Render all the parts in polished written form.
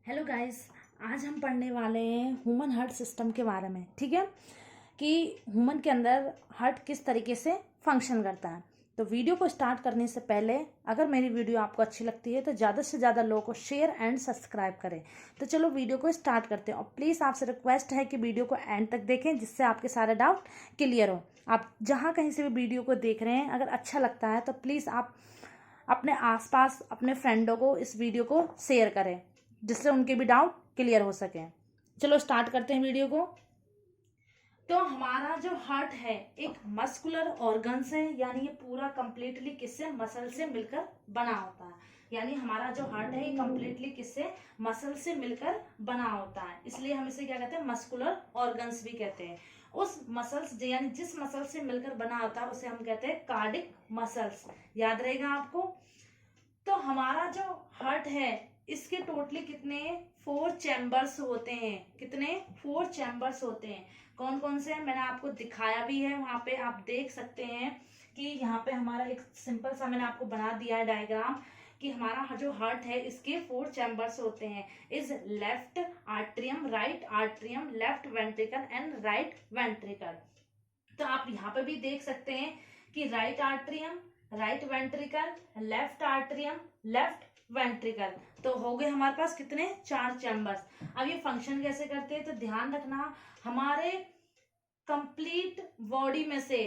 Hello guys. आज हम पढ़ने वाले हैं ह्यूमन हार्ट सिस्टम के बारे में। ठीक है कि ह्यूमन के अंदर हार्ट किस तरीके से फंक्शन करता है। तो वीडियो को स्टार्ट करने से पहले अगर मेरी वीडियो आपको अच्छी लगती है तो ज़्यादा से ज़्यादा लोगों को शेयर एंड सब्सक्राइब करें। तो चलो वीडियो को स्टार्ट करते हैं और प्लीज़ आपसे रिक्वेस्ट है कि वीडियो को एंड तक देखें जिससे आपके सारे डाउट क्लियर हो। आप जहाँ कहीं से भी वीडियो को देख रहे हैं अगर अच्छा लगता है तो प्लीज़ आप अपने आसपास अपने फ्रेंडों को इस वीडियो को शेयर करें जिससे उनके भी डाउट क्लियर हो सके। चलो स्टार्ट करते हैं वीडियो को। तो हमारा जो हार्ट है एक मस्कुलर ऑर्गन्स है, यानी ये पूरा कंप्लीटली किससे मसल से मिलकर बना होता है। यानी हमारा जो हार्ट है ये कंप्लीटली किससे मसल से मिलकर बना होता है, इसलिए हम इसे क्या कहते हैं मस्कुलर ऑर्गन्स भी कहते हैं। उस मसल्स यानी जिस मसल से मिलकर बना होता है उसे हम कहते हैं कार्डिक मसल्स। याद रहेगा आपको। तो हमारा जो हार्ट है इसके टोटली कितने 4 चैम्बर्स होते हैं। कितने 4 चैम्बर्स होते हैं। कौन कौन से हैं मैंने आपको दिखाया भी है, वहां पे आप देख सकते हैं कि यहाँ पे हमारा एक सिंपल सा मैंने आपको बना दिया है डायग्राम कि हमारा जो हार्ट है इसके 4 चैम्बर्स होते हैं। Is left atrium, right atrium, left ventricle and right ventricle. तो आप यहाँ पे भी देख सकते हैं कि right atrium, right ventricle, left atrium, left ventricle. तो हो गए हमारे पास कितने 4 चैम्बर्स। अब ये फंक्शन कैसे करते हैं तो ध्यान रखना, हमारे कंप्लीट बॉडी में से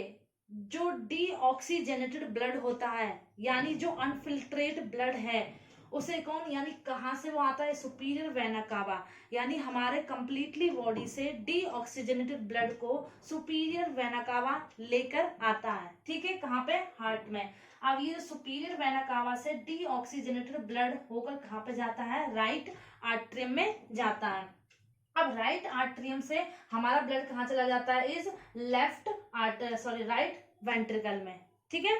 जो डीऑक्सीजनेटेड ब्लड होता है यानी जो अनफिल्ट्रेट ब्लड है उसे कौन यानी कहाँ से वो आता है सुपीरियर वेना कावा। यानी हमारे कंप्लीटली बॉडी से डीऑक्सीजनेटेड ब्लड को सुपीरियर वेना कावा लेकर आता है। ठीक है, कहाँ पे हार्ट में। अब ये सुपीरियर वेना कावा से डीऑक्सीजनेटेड ब्लड होकर कहाँ पे जाता है राइट आर्ट्रियम में जाता है। अब राइट आर्ट्रियम से हमारा ब्लड कहाँ चला जाता है इज लेफ्ट राइट वेंट्रिकल में। ठीक है,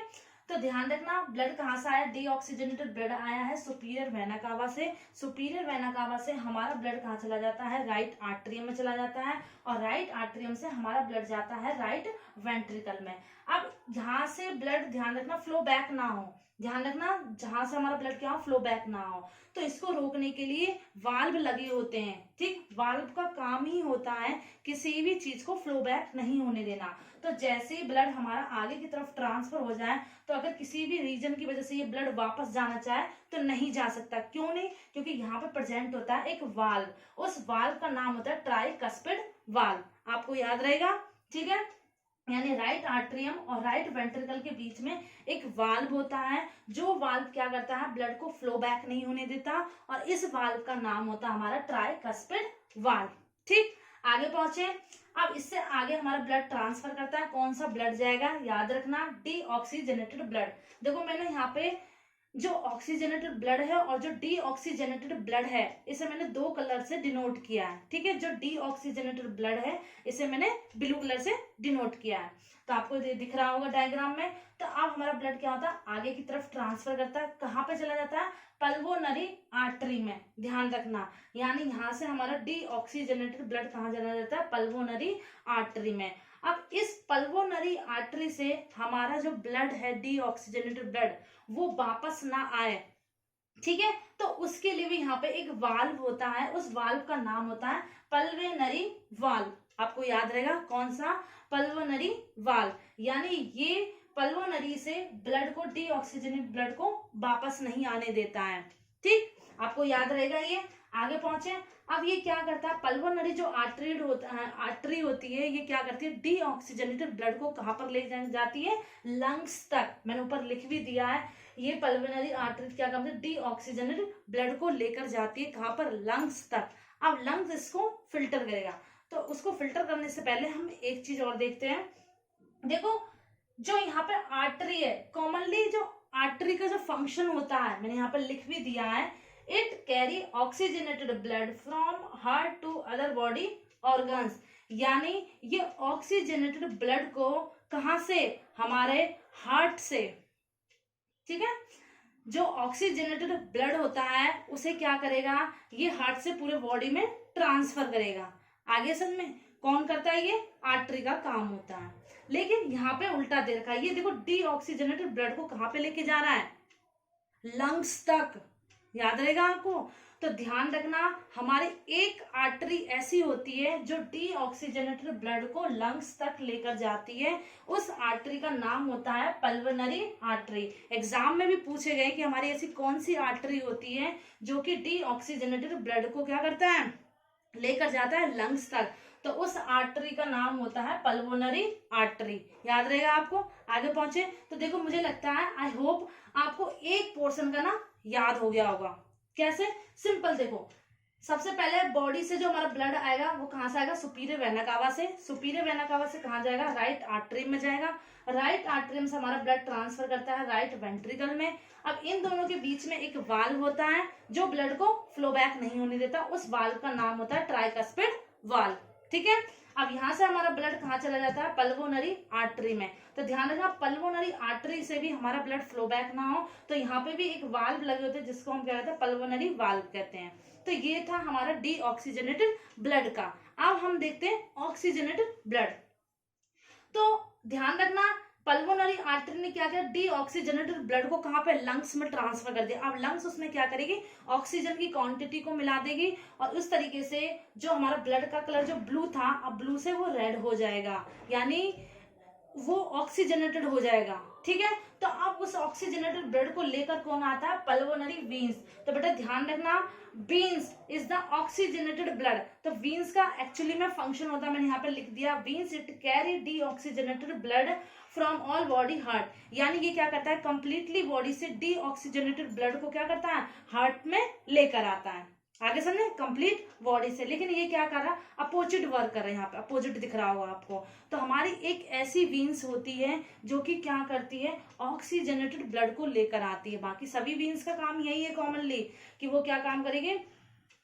तो ध्यान रखना ब्लड कहाँ से आया डीऑक्सीजनेटेड ब्लड आया है सुपीरियर वेना कावा से। सुपीरियर वेना कावा से हमारा ब्लड कहाँ चला जाता है राइट आर्ट्रियम में चला जाता है और राइट आर्ट्रियम से हमारा ब्लड जाता है राइट वेंट्रिकल में। अब यहाँ से ब्लड ध्यान रखना फ्लो बैक ना हो, ध्यान रखना जहां से हमारा ब्लड क्या हो फ्लो बैक ना हो। तो इसको रोकने के लिए वाल्व लगे होते हैं। ठीक, वाल्व का काम ही होता है किसी भी चीज को फ्लो बैक नहीं होने देना। तो जैसे ही ब्लड हमारा आगे की तरफ ट्रांसफर हो जाए तो अगर किसी भी रीजन की वजह से ये ब्लड वापस जाना चाहे तो नहीं जा सकता। क्यों नहीं, क्योंकि यहाँ पे प्रेजेंट होता है एक वाल्व। उस वाल्व का नाम होता है ट्राइकस्पिड वाल्व, आपको याद रहेगा। ठीक है, यानी राइट आर्ट्रियम और राइट वेंट्रिकल के बीच में एक वाल्व होता है जो वाल्व क्या करता है ब्लड को फ्लो बैक नहीं होने देता और इस वाल्व का नाम होता है हमारा ट्राइकस्पिड वाल्व। ठीक, आगे पहुंचे। अब इससे आगे हमारा ब्लड ट्रांसफर करता है, कौन सा ब्लड जाएगा याद रखना डीऑक्सीजनेटेड ब्लड। देखो मैंने यहाँ पे जो ऑक्सीजनेटेड ब्लड है और जो डीऑक्सीजनेटेड ब्लड है इसे मैंने 2 कलर से डिनोट किया है। ठीक है, जो डीऑक्सीजनेटेड ब्लड है इसे मैंने ब्लू कलर से डिनोट किया है, तो आपको दिख रहा होगा डायग्राम में। तो अब हमारा ब्लड क्या होता है आगे की तरफ ट्रांसफर करता है, कहाँ पे चला जाता है पल्वोनरी आर्टरी में। ध्यान रखना, यानी यहाँ से हमारा डीऑक्सीजनेटेड ब्लड कहाँ चला जाता है पल्वोनरी आर्टरी में। अब इस पल्वोनरी आर्टरी से हमारा जो ब्लड है डीऑक्सीजनेटेड ब्लड वो वापस ना आए। ठीक है, तो उसके लिए भी यहाँ पे एक वाल्व होता है, उस वाल्व का नाम होता है पल्वेनरी वाल्व। आपको याद रहेगा कौन सा पल्वोनरी वाल्व। यानी ये पल्वोनरी से ब्लड को डीऑक्सीजनेटेड ब्लड को वापस नहीं आने देता है। ठीक, आपको याद रहेगा ये। आगे पहुंचे। अब ये क्या करता है पल्वोनरी जो आर्टरी होती है ये क्या करती है डीऑक्सीजनेटेड ब्लड को कहाँ पर ले जाती है लंग्स तक। मैंने ऊपर लिख भी दिया है ये पल्वोनरी आर्टरी क्या करती है डीऑक्सीजनेटेड ब्लड को लेकर जाती है कहाँ पर लंग्स तक। अब लंग्स इसको फिल्टर करेगा, तो उसको फिल्टर करने से पहले हम एक चीज और देखते हैं। देखो जो यहाँ पे आर्टरी है कॉमनली जो आर्टरी का जो फंक्शन होता है मैंने यहाँ पर लिख भी दिया है, it carry oxygenated blood from heart to other body organs. यानी ये ऑक्सीजनेटेड ब्लड को कहां से हमारे हार्ट से। ठीक है, जो ऑक्सीजनेटेड ब्लड होता है उसे क्या करेगा ये हार्ट से पूरे बॉडी में ट्रांसफर करेगा। आगे समझ में कौन करता है ये आर्टरी का काम होता है। लेकिन यहाँ पे उल्टा दे रखा है, ये देखो डीऑक्सीजनेटेड ब्लड को कहाँ पे लेके जा रहा है लंग्स तक। याद रहेगा आपको। तो ध्यान रखना, हमारे एक आर्टरी ऐसी होती है जो डीऑक्सीजनेटेड ब्लड को लंग्स तक लेकर जाती है, उस आर्टरी का नाम होता है पल्मोनरी आर्टरी। एग्जाम में भी पूछे गए कि हमारी ऐसी कौन सी आर्टरी होती है जो कि डीऑक्सीजनेटेड ब्लड को क्या करता है, लेकर जाता है लंग्स तक, तो उस आर्टरी का नाम होता है पल्मोनरी आर्टरी। याद रहेगा आपको। आगे पहुंचे तो देखो, मुझे लगता है, आई होप आपको एक पोर्शन का ना याद हो गया होगा। कैसे? सिंपल देखो, सबसे पहले बॉडी से जो हमारा ब्लड आएगा वो कहां से आएगा, सुपीरियर वेना कावा से। सुपीरियर वेना कावा से कहां जाएगा, राइट आर्टरी में जाएगा। राइट आर्टरी से हमारा ब्लड ट्रांसफर करता है राइट वेंट्रिकल में। अब इन दोनों के बीच में एक वाल्व होता है जो ब्लड को फ्लो बैक नहीं होने देता, उस वाल्व का नाम होता है ट्राइकस्पिड वाल्व। ठीक है। अब यहां से हमारा ब्लड कहां चला जाता है, पल्मोनरी आर्टरी में। तो ध्यान रखना, पल्मोनरी आर्टरी से भी हमारा ब्लड फ्लो बैक ना हो, तो यहाँ पे भी एक वाल्व लगे होते हैं जिसको हम क्या कहते हैं, पल्मोनरी वाल्व कहते हैं। तो ये था हमारा डीऑक्सीजनेटेड ब्लड का। अब हम देखते हैं ऑक्सीजनेटेड ब्लड। तो ध्यान रखना, पल्मोनरी आर्टरी ने क्या किया, डीऑक्सीजनेटेड ब्लड को कहां पे, लंग्स में ट्रांसफर कर दिया। अब लंग्स उसमें क्या करेगी, ऑक्सीजन की क्वांटिटी को मिला देगी और उस तरीके से जो हमारा ब्लड का कलर जो ब्लू था, अब ब्लू से वो रेड हो जाएगा, यानी वो ऑक्सीजनेटेड हो जाएगा। ठीक है। तो अब उस ऑक्सीजनेटेड ब्लड को लेकर कौन आता है, पल्मोनरी वीन्स। तो बेटा ध्यान रखना, veins is the oxygenated blood. तो वीन्स का एक्चुअली में फंक्शन होता है, मैंने यहाँ पे लिख दिया, veins it carry deoxygenated blood from all body heart. यानी ये क्या करता है, कंप्लीटली बॉडी से डीऑक्सीजनेटेड ब्लड को क्या करता है, हार्ट में लेकर आता है। आगे समझे, कंप्लीट बॉडी से। लेकिन ये क्या कर रहा है, अपोजिट वर्क कर रहा है, यहाँ पे अपोजिट दिख रहा होगा आपको। तो हमारी एक ऐसी वीन्स होती है जो कि क्या करती है, ऑक्सीजनेटेड ब्लड को लेकर आती है। बाकी सभी वीन्स का काम यही है कॉमनली, कि वो क्या काम करेंगे,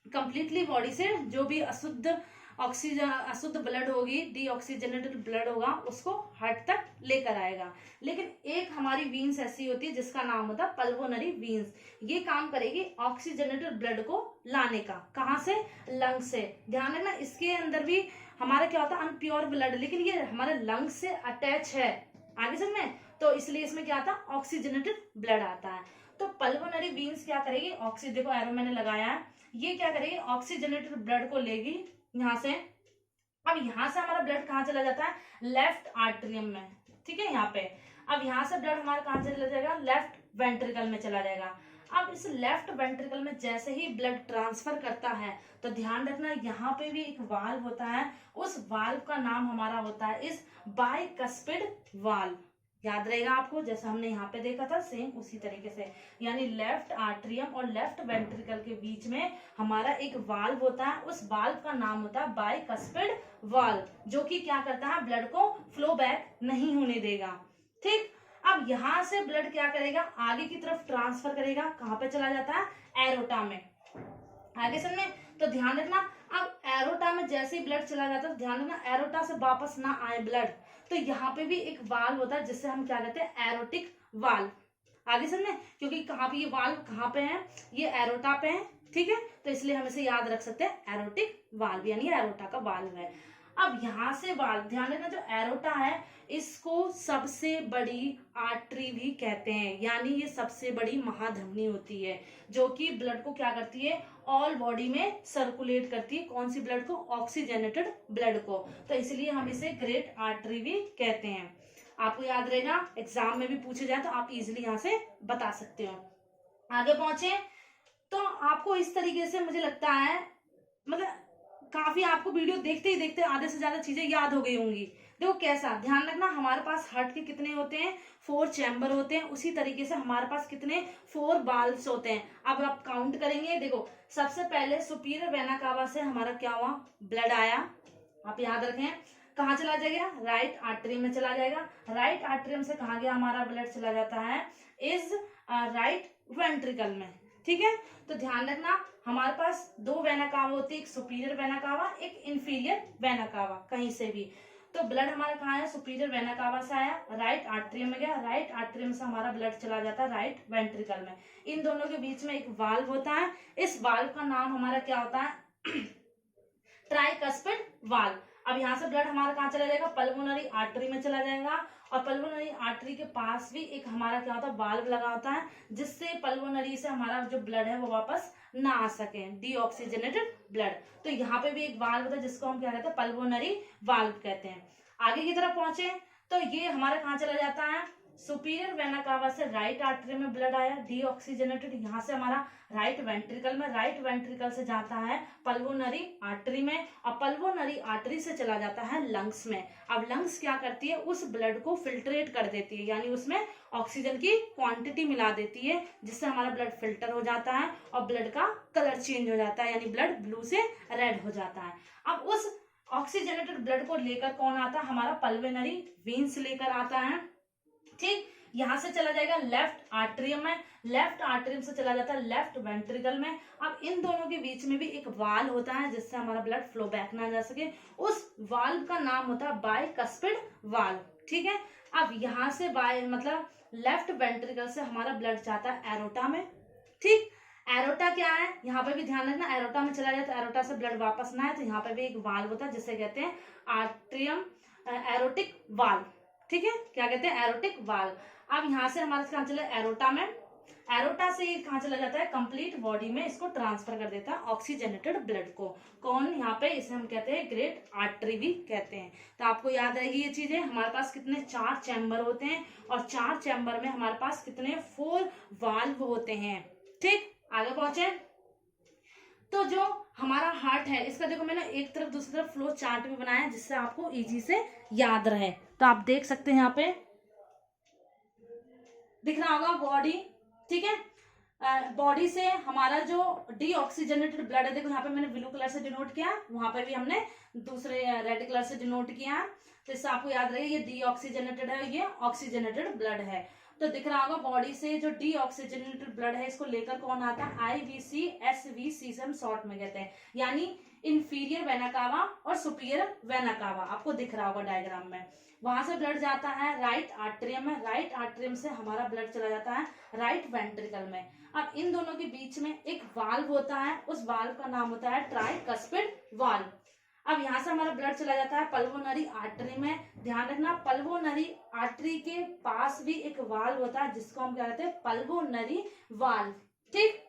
कंप्लीटली बॉडी से जो भी अशुद्ध ब्लड होगी, डीऑक्सीजनेटेड ब्लड होगा, उसको हार्ट तक लेकर आएगा। लेकिन एक हमारी वीन्स ऐसी होती है जिसका नाम होता है पल्मोनरी वीन्स। ये काम करेगी ऑक्सीजनेटेड ब्लड को लाने का, कहां से, लंग से। ध्यान रखना, इसके अंदर भी हमारा क्या होता है, अनप्योर ब्लड, लेकिन ये हमारे लंग से अटैच है। आगे समझ में, तो इसलिए इसमें क्या आता है, ऑक्सीजनेटेड ब्लड आता है। तो पल्मोनरी वीन्स क्या करेगी, ऑक्सीजन, देखो एरो मैंने लगाया है, ये क्या करेगी, ऑक्सीजनेटेड ब्लड को लेगी यहां से। अब यहां से हमारा ब्लड कहां चला जाता है, लेफ्ट आर्टरियम में। ठीक है, यहाँ पे। अब यहां से ब्लड हमारा कहां चला जाएगा, लेफ्ट वेंट्रिकल में चला जाएगा। अब इस लेफ्ट वेंट्रिकल में जैसे ही ब्लड ट्रांसफर करता है, तो ध्यान रखना, यहाँ पे भी एक वाल्व होता है, उस वाल्व का नाम हमारा होता है इस बाइकस्पिड वाल्व। याद रहेगा आपको, जैसा हमने यहाँ पे देखा था, सेम उसी तरीके से। यानी लेफ्ट आर्टरियम और लेफ्ट वेंट्रिकल के बीच में हमारा एक वाल्व होता है, उस वाल्व का नाम होता है बाइकस्पिड वाल्व, जो कि क्या करता है, ब्लड को फ्लो बैक नहीं होने देगा। ठीक। अब यहां से ब्लड क्या करेगा, आगे की तरफ ट्रांसफर करेगा, कहां पे चला जाता है, एरोटा में। आगे समझ में, तो ध्यान रखना, अब एरोटा में जैसे ही ब्लड चला जाता है, ध्यान रखना एरोटा से वापस ना आए ब्लड, तो यहाँ पे भी एक वाल्व होता है जिससे हम क्या कहते हैं, एरोटिक वाल्व। आगे समझ में, क्योंकि कहाँ पे ये वाल्व कहाँ पे है, ये एरोटा पे है। ठीक है, तो इसलिए हम इसे याद रख सकते हैं, एरोटिक वाल्व, यानी एरोटा का वाल्व है। अब यहां से वाल्व, ध्यान रखना, जो एरोटा है इसको सबसे बड़ी आर्टरी भी कहते हैं, यानी ये सबसे बड़ी महाधमनी होती है जो कि ब्लड को क्या करती है, ऑल बॉडी में सर्कुलेट करती है। कौन सी ब्लड को, ऑक्सीजनेटेड ब्लड को। तो इसलिए हम इसे ग्रेट आर्टरी भी कहते हैं। आपको याद रहेगा, एग्जाम में भी पूछे जाए तो आप इजिली यहाँ से बता सकते हो। आगे पहुंचे तो आपको इस तरीके से मुझे लगता है, मतलब काफी आपको वीडियो देखते ही देखते आधे से ज्यादा चीजें याद हो गई होंगी। देखो कैसा, ध्यान रखना, हमारे पास हार्ट के कितने होते हैं, 4 चैम्बर होते हैं। उसी तरीके से हमारे पास कितने, 4 वाल्व्स होते हैं। अब आप काउंट करेंगे, देखो सबसे पहले सुपीरियर वेना कावा से हमारा क्या हुआ, ब्लड आया, आप याद रखें, कहाँ चला जाएगा, राइट आर्टरी में चला जाएगा। राइट आर्टरी से कहाँ गया हमारा ब्लड, चला जाता है इज राइट वेंट्रिकल में। ठीक है, तो ध्यान रखना, हमारे पास 2 वेना कावा होती है, एक सुपीरियर वेना कावा, एक इंफीरियर वेना कावा, कहीं से भी। तो ब्लड हमारा कहाँ है, सुपीरियर वेना कावा से आया, राइट आर्टरियम में गया, राइट आर्टरियम से हमारा ब्लड चला जाता है राइट वेंट्रिकल में। इन दोनों के बीच में एक वाल्व होता है, इस वाल्व का नाम हमारा क्या होता है, ट्राइकस्पिड वाल्व। अब यहाँ से ब्लड हमारा कहाँ चला जाएगा, पल्मोनरी आर्टरी में चला जाएगा, और पल्मोनरी आर्टरी के पास भी एक हमारा क्या होता है, वाल्व लगा होता है, जिससे पल्मोनरी से हमारा जो ब्लड है वो वापस ना आ सके, डीऑक्सीजनेटेड ब्लड। तो यहाँ पे भी एक वाल्व होता है जिसको हम क्या कहते हैं, पल्मोनरी वाल्व कहते हैं। आगे की तरफ पहुंचे तो ये हमारा कहाँ चला जाता है, सुपीरियर वेना कावा से राइट आर्टरी में ब्लड आया डीऑक्सीजनेटेड, यहाँ से हमारा राइट वेंट्रिकल में, राइट वेंट्रिकल से जाता है पल्मोनरी आर्टरी में, और पल्मोनरी आर्टरी से चला जाता है लंग्स में। अब लंग्स क्या करती है, उस ब्लड को फिल्ट्रेट कर देती है, यानी उसमें ऑक्सीजन की क्वांटिटी मिला देती है, जिससे हमारा ब्लड फिल्टर हो जाता है और ब्लड का कलर चेंज हो जाता है, यानी ब्लड ब्लू से रेड हो जाता है। अब उस ऑक्सीजनेटेड ब्लड को लेकर कौन आता है, हमारा पल्मोनरी वेन्स लेकर आता है। ठीक, यहां से चला जाएगा लेफ्ट आर्टरियम में, लेफ्ट आर्टरियम से चला जाता है लेफ्ट वेंट्रिकल में। अब इन दोनों के बीच में भी एक वाल्व होता है जिससे हमारा ब्लड फ्लो बैक ना जा सके, उस वाल्व का नाम होता है बाइकस्पिड वाल्व। ठीक है, अब यहां से मतलब लेफ्ट वेंट्रिकल से हमारा ब्लड जाता है एरोटा में। ठीक, एरोटा क्या है, यहाँ पे भी ध्यान रखना, एरोटा में चला जाए तो एरोटा से ब्लड वापस ना आए, तो यहाँ पे भी एक वाल्व होता है जिसे कहते हैं आर्ट्रियम एरोटिक वाल्व। ठीक है, क्या कहते हैं, एरोटिक वाल्व। अब यहाँ से हमारा कहाँ चला, एरोटा में, एरोटा से ये कहाँ चला जाता है, कंप्लीट बॉडी में इसको ट्रांसफर कर देता है ऑक्सीजनेटेड ब्लड को। कौन, यहाँ पे इसे हम कहते हैं ग्रेट आर्टरी भी कहते हैं। तो आपको याद रहेगी ये चीजें, हमारे पास कितने 4 चैम्बर होते हैं, और 4 चैम्बर में हमारे पास कितने 4 वाल्व होते हैं। ठीक, आगे पहुंचे तो जो हमारा हार्ट है, इसका देखो मैंने एक तरफ दूसरी तरफ फ्लो चार्ट भी बनाया है जिससे आपको इजी से याद रहे। तो आप देख सकते हैं यहाँ पे दिख रहा होगा बॉडी। ठीक है, बॉडी से हमारा जो डीऑक्सीजनेटेड ब्लड है, देखो यहाँ पे मैंने ब्लू कलर से डिनोट किया, वहां पे भी हमने दूसरे रेड कलर से डिनोट किया, तो इससे आपको याद रहे ये डीऑक्सीजनेटेड है, ये ऑक्सीजनेटेड ब्लड है। तो दिख रहा होगा बॉडी से जो डीऑक्सीजनेटेड ब्लड है इसको लेकर कौन आता है, आईवीसी एसवीसी से हम शॉर्ट में कहते हैं, यानी इंफीरियर वेना कावा और सुपीरियर वेना कावा, आपको दिख रहा होगा डायग्राम में। वहां से ब्लड जाता है राइट आर्टरियम में, राइट आर्टरियम से हमारा ब्लड चला जाता है राइट वेंट्रिकल में। अब इन दोनों के बीच में एक वाल्व होता है, उस वाल्व का नाम होता है ट्राइकस्पिड वाल्व। अब यहाँ से हमारा ब्लड चला जाता है पल्मोनरी आर्टरी में। ध्यान रखना, पल्मोनरी आर्टरी के पास भी एक वाल्व होता है जिसको हम क्या कहते हैं, पल्मोनरी वाल्व। ठीक,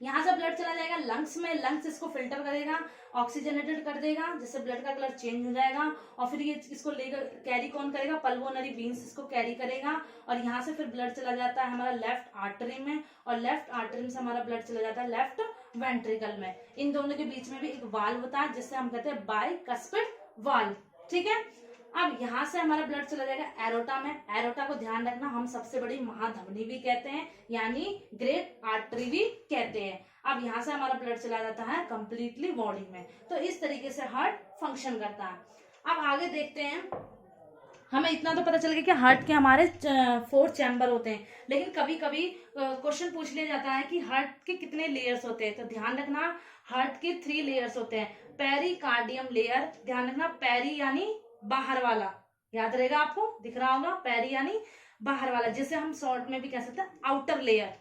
यहाँ से ब्लड चला जाएगा लंग्स में, लंग्स इसको फिल्टर करेगा, ऑक्सीजनेटेड कर देगा, जिससे ब्लड का कलर चेंज हो जाएगा, और फिर ये इसको लेकर कैरी कौन करेगा, पल्मोनरी वेन्स इसको कैरी करेगा, और यहाँ से फिर ब्लड चला जाता है हमारा लेफ्ट आर्टरी में, और लेफ्ट आर्टरी से हमारा ब्लड चला जाता है लेफ्ट वेंट्रिकल में। इन दोनों के बीच में भी एक वाल्व होता है जिससे हम कहते हैं बाइकस्पिड वाल्व। ठीक है, अब यहाँ से हमारा ब्लड चला जाएगा एरोटा में। एरोटा को ध्यान रखना, हम सबसे बड़ी महाधमनी भी कहते हैं, यानी ग्रेट आर्टरी भी कहते हैं। अब यहाँ से हमारा ब्लड चला जाता है कंप्लीटली बॉडी में। तो इस तरीके से हार्ट फंक्शन करता है। अब आगे देखते हैं, हमें इतना तो पता चल गया कि हार्ट के हमारे 4 चैम्बर होते हैं, लेकिन कभी कभी क्वेश्चन पूछ लिया जाता है कि हार्ट के कितने लेयर्स होते हैं। तो ध्यान रखना, हार्ट के 3 लेयर्स होते हैं। पेरिकार्डियम लेयर, ध्यान रखना, पेरी यानी बाहर वाला, याद रहेगा आपको, दिख रहा होगा, पेरी यानी बाहर वाला, जिसे हम शॉर्ट में भी कह सकते हैं आउटर लेयर।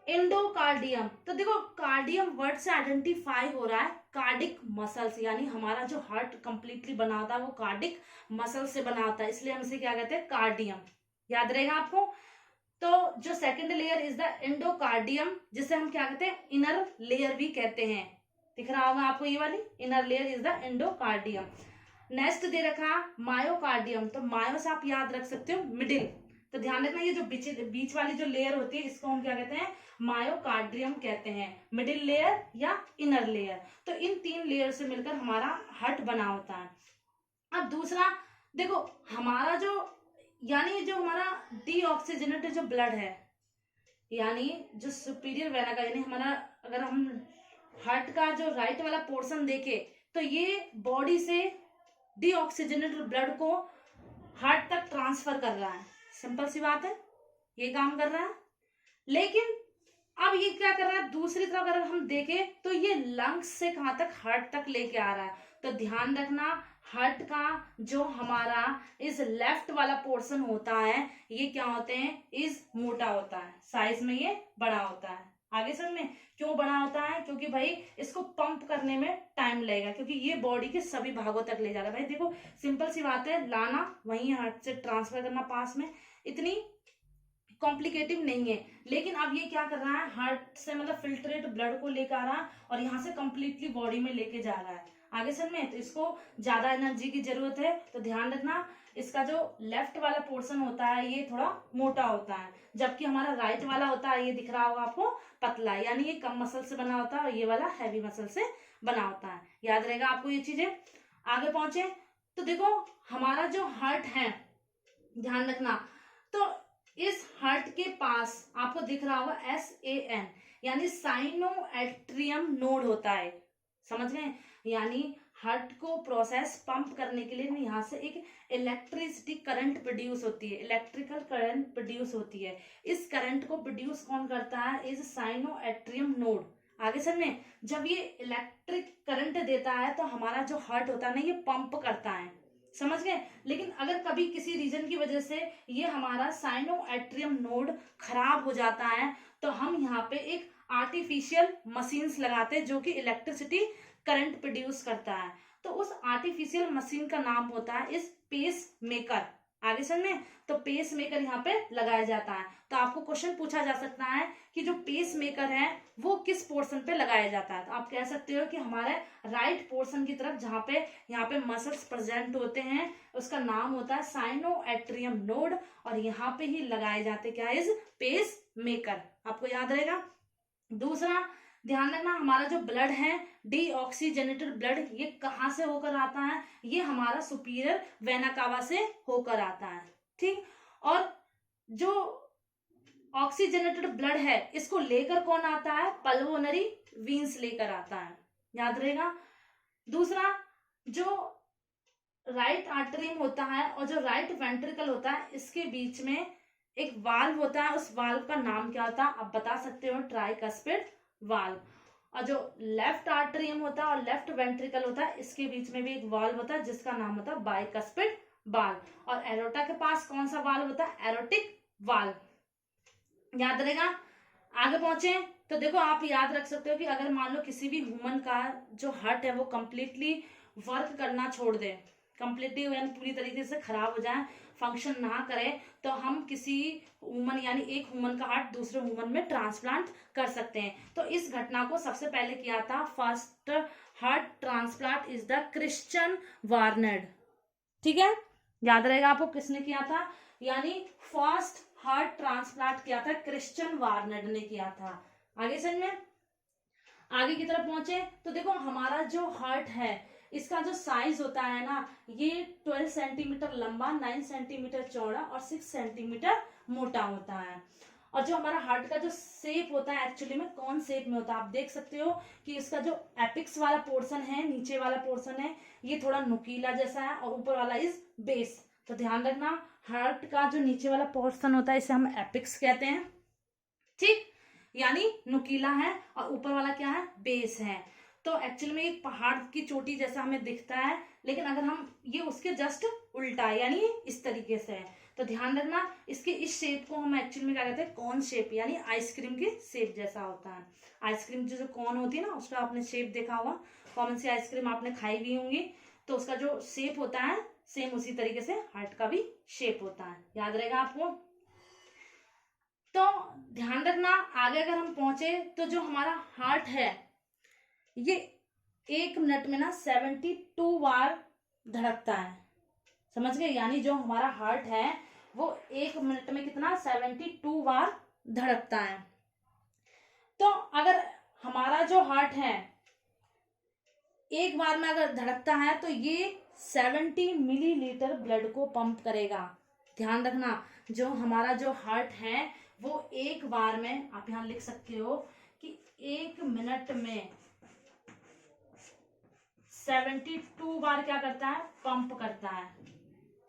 एंडोकार्डियम, तो देखो कार्डियम वर्ड से आइडेंटिफाई हो रहा है कार्डिक मसल्स, यानी हमारा जो हार्ट कंप्लीटली बना होता है वो कार्डिक मसल से बना होता है, इसलिए हम इसे क्या कहते हैं, कार्डियम, याद रहेगा आपको। तो जो second layer is the endocardium, जिसे हम क्या कहते हैं, इनर लेयर भी कहते हैं, दिख रहा होगा आपको ये वाली, inner layer is the endocardium. Next दे रखा मायोकार्डियम, तो मायो से आप याद रख सकते हो मिडिल, तो ध्यान रखना ये जो बीच वाली जो लेयर होती है इसको हम क्या कहते हैं, मायोकार्डियम कहते हैं, मिडिल लेयर या इनर लेयर। तो इन 3 लेयर से मिलकर हमारा हार्ट बना होता है। अब दूसरा देखो, हमारा जो यानी जो हमारा डीऑक्सीजनेटेड जो ब्लड है, यानी जो सुपीरियर वेना का, यानी हमारा अगर हम हार्ट का जो राइट वाला पोर्शन देखे तो ये बॉडी से डीऑक्सीजनेटेड ब्लड को हार्ट तक ट्रांसफर कर रहा है, सिंपल सी बात है, ये काम कर रहा है। लेकिन अब ये क्या कर रहा है, दूसरी तरफ अगर हम देखें तो ये लंग्स से कहां तक, हार्ट तक लेके आ रहा है। तो ध्यान रखना, हार्ट का जो हमारा इस लेफ्ट वाला पोर्शन होता है ये क्या होते हैं, इस मोटा होता है, साइज में ये बड़ा होता है, आगे समझ में क्यों बना होता है, क्योंकि भाई इसको पंप करने में टाइम लगेगा, क्योंकि ये बॉडी के सभी भागों तक ले जा रहा है। भाई देखो सिंपल सी बात है, लाना वहीं हार्ट से ट्रांसफर करना पास में, इतनी कॉम्प्लिकेटिव नहीं है। लेकिन अब ये क्या कर रहा है, हार्ट से मतलब फिल्ट्रेट ब्लड को लेकर आ रहा है और यहाँ से कंप्लीटली बॉडी में लेके जा रहा है। आगे समझ में, तो इसको ज्यादा एनर्जी की जरूरत है, तो ध्यान रखना इसका जो लेफ्ट वाला पोर्शन होता है ये थोड़ा मोटा होता है, जबकि हमारा राइट वाला होता है, ये दिख रहा होगा आपको, पतला, यानी ये कम मसल से बना होता है और ये वाला हैवी मसल से बना होता है। याद रहेगा आपको ये चीजें। आगे पहुंचे तो देखो हमारा जो हार्ट है, ध्यान रखना, तो इस हार्ट के पास आपको दिख रहा होगा SAN, यानी साइनोएट्रियम नोड होता है। समझ गए, यानी हार्ट को प्रोसेस पंप करने के लिए यहाँ से एक इलेक्ट्रिसिटी करंट प्रोड्यूस होती है, इलेक्ट्रिकल करंट प्रोड्यूस होती है। इस करंट को प्रोड्यूस कौन करता है, इज साइनोएट्रियम नोड। आगे सर में जब ये इलेक्ट्रिक करंट देता है तो हमारा जो हार्ट होता है ना, ये पंप करता है, समझ गए। लेकिन अगर कभी किसी रीजन की वजह से ये हमारा साइनोएट्रियम नोड खराब हो जाता है, तो हम यहाँ पे एक आर्टिफिशियल मशीन्स लगाते हैं जो कि इलेक्ट्रिसिटी करंट प्रोड्यूस करता है। तो उस आर्टिफिशियल मशीन का नाम होता है इस पेस मेकर। आगे समझ में, तो पेस मेकर यहाँ पे लगाया जाता है। तो आपको क्वेश्चन पूछा जा सकता है कि जो पेस मेकर है वो किस पोर्शन पे लगाया जाता है, तो आप कह सकते हो कि हमारे राइट पोर्शन की तरफ जहाँ पे यहाँ पे मसल्स प्रेजेंट होते हैं उसका नाम होता है साइनोएट्रियम नोड, और यहाँ पे ही लगाए जाते क्या है, इस पेस मेकर। आपको याद रहेगा। दूसरा ध्यान रखना, हमारा जो ब्लड है डीऑक्सीजनेटेड ब्लड, ये कहाँ से होकर आता है, ये हमारा सुपीरियर वेना कावा से होकर आता है, ठीक। और जो ऑक्सीजनेटेड ब्लड है इसको लेकर कौन आता है, पल्मोनरी वीन्स लेकर आता है, याद रहेगा। दूसरा जो राइट आर्टरियम होता है और जो राइट वेंट्रिकल होता है, इसके बीच में एक वाल्व होता है, उस वाल्व का नाम क्या होता है, आप बता सकते हो, ट्राइकस्पिड वाल्व। और जो लेफ्ट आर्टरियम होता है और लेफ्ट वेंट्रिकल होता है, इसके बीच में भी एक वाल्व होता है जिसका नाम होता है बाइकस्पिड वाल्व। और एरोटा के पास कौन सा वाल्व होता है, एरोटिक वाल्व, याद रहेगा। आगे पहुंचे तो देखो आप याद रख सकते हो कि अगर मान लो किसी भी ह्यूमन का जो हार्ट है वो कंप्लीटली वर्क करना छोड़ दे, कंप्लीटली यानी पूरी तरीके से खराब हो जाए, फंक्शन ना करे, तो हम किसी ह्यूमन यानी एक ह्यूमन का हार्ट दूसरे ह्यूमन में ट्रांसप्लांट कर सकते हैं। तो इस घटना को सबसे पहले किया था, first heart transplant is the Christian Barnard, ठीक है, याद रहेगा आपको किसने किया था, यानी फर्स्ट हार्ट ट्रांसप्लांट किया था क्रिश्चियन वार्नेड ने किया था। आगे समझ में, आगे की तरफ पहुंचे तो देखो हमारा जो हार्ट है इसका जो साइज होता है ना, ये 12 सेंटीमीटर लंबा, 9 सेंटीमीटर चौड़ा और 6 सेंटीमीटर मोटा होता है। और जो हमारा हार्ट का जो शेप होता है एक्चुअली में कौन शेप में होता है, आप देख सकते हो कि इसका जो एपिक्स वाला पोर्शन है, नीचे वाला पोर्शन है, ये थोड़ा नुकीला जैसा है और ऊपर वाला इज बेस। तो ध्यान रखना, हार्ट का जो नीचे वाला पोर्शन होता है इसे हम एपिक्स कहते हैं, ठीक, यानी नुकीला है, और ऊपर वाला क्या है, बेस है। तो एक्चुअली में एक पहाड़ की चोटी जैसा हमें दिखता है, लेकिन अगर हम ये उसके जस्ट उल्टा है, यानी इस तरीके से है। तो ध्यान रखना, इसके इस शेप को हम एक्चुअली में क्या कहते हैं, कॉन शेप, यानी आइसक्रीम के शेप जैसा होता है। आइसक्रीम जो कॉन होती है ना, उसका आपने शेप देखा होगा, कौन सी आइसक्रीम आपने खाई भी होंगी, तो उसका जो शेप होता है सेम उसी तरीके से हार्ट का भी शेप होता है, याद रहेगा आपको। तो ध्यान रखना, आगे अगर हम पहुंचे तो जो हमारा हार्ट है ये 1 मिनट में ना 72 बार धड़कता है, समझ गए, यानी जो हमारा हार्ट है वो 1 मिनट में कितना 72 बार धड़कता है। तो अगर हमारा जो हार्ट है एक बार में अगर धड़कता है तो ये 70 मिलीलीटर ब्लड को पंप करेगा। ध्यान रखना, जो हमारा जो हार्ट है वो एक बार में, आप यहां लिख सकते हो कि 1 मिनट में 72 बार क्या करता है, पंप करता है,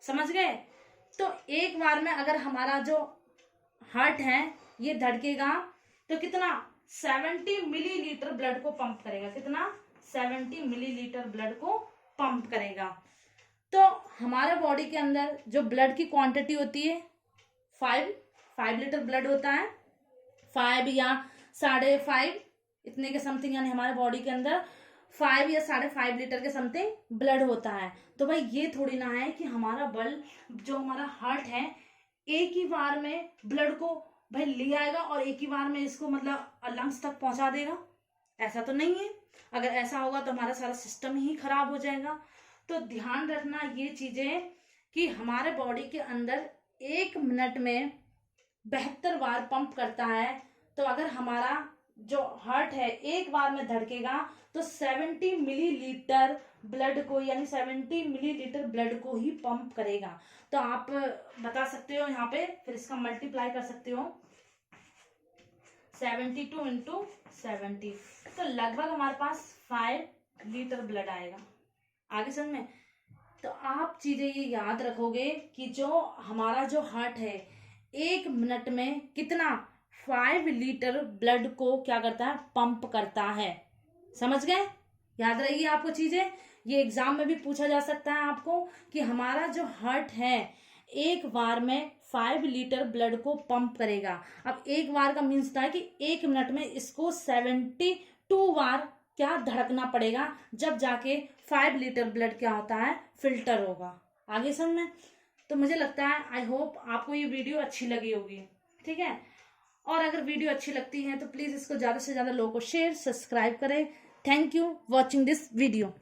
समझ गए। तो एक बार में अगर हमारा जो हार्ट है ये धड़केगा तो कितना 70 मिलीलीटर ब्लड को पंप करेगा, कितना 70 मिलीलीटर ब्लड को पंप करेगा। तो हमारे बॉडी के अंदर जो ब्लड की क्वांटिटी होती है 5 लीटर ब्लड होता है, 5 या 5.5 इतने के समथिंग, यानी हमारे बॉडी के अंदर 5 या 5.5 लीटर के समथिंग ब्लड होता है। तो भाई ये थोड़ी ना है कि हमारा बल्ब जो हमारा हार्ट है एक ही बार में ब्लड को भाई ले आएगा और एक ही बार में इसको मतलब लंग्स तक पहुंचा देगा, ऐसा तो नहीं है। अगर ऐसा होगा तो हमारा सारा सिस्टम ही खराब हो जाएगा। तो ध्यान रखना ये चीजें कि हमारे बॉडी के अंदर 1 मिनट में 72 बार पंप करता है। तो अगर हमारा जो हार्ट है एक बार में धड़केगा तो 70 मिलीलीटर ब्लड को, यानी 70 मिलीलीटर ब्लड को ही पंप करेगा। तो आप बता सकते हो यहाँ पे, फिर इसका मल्टीप्लाई कर सकते हो 72 इंटू 70, तो लगभग हमारे पास 5 लीटर ब्लड आएगा। आगे समझ में? तो आप चीजें ये याद रखोगे कि जो हमारा जो हार्ट है 1 मिनट में कितना 5 लीटर ब्लड को क्या करता है, पंप करता है। समझ गए? याद रहेगी आपको चीजें, ये एग्जाम में भी पूछा जा सकता है आपको कि हमारा जो हार्ट है एक बार में 5 लीटर ब्लड को पंप करेगा। अब एक बार का मीन्स होता है कि 1 मिनट में इसको 72 बार क्या धड़कना पड़ेगा, जब जाके 5 लीटर ब्लड क्या होता है, फिल्टर होगा। आगे समझ में? तो मुझे लगता है आई होप आपको ये वीडियो अच्छी लगी होगी। ठीक है, और अगर वीडियो अच्छी लगती है तो प्लीज इसको ज्यादा से ज्यादा लोगों को शेयर सब्सक्राइब करें। Thank you watching this video.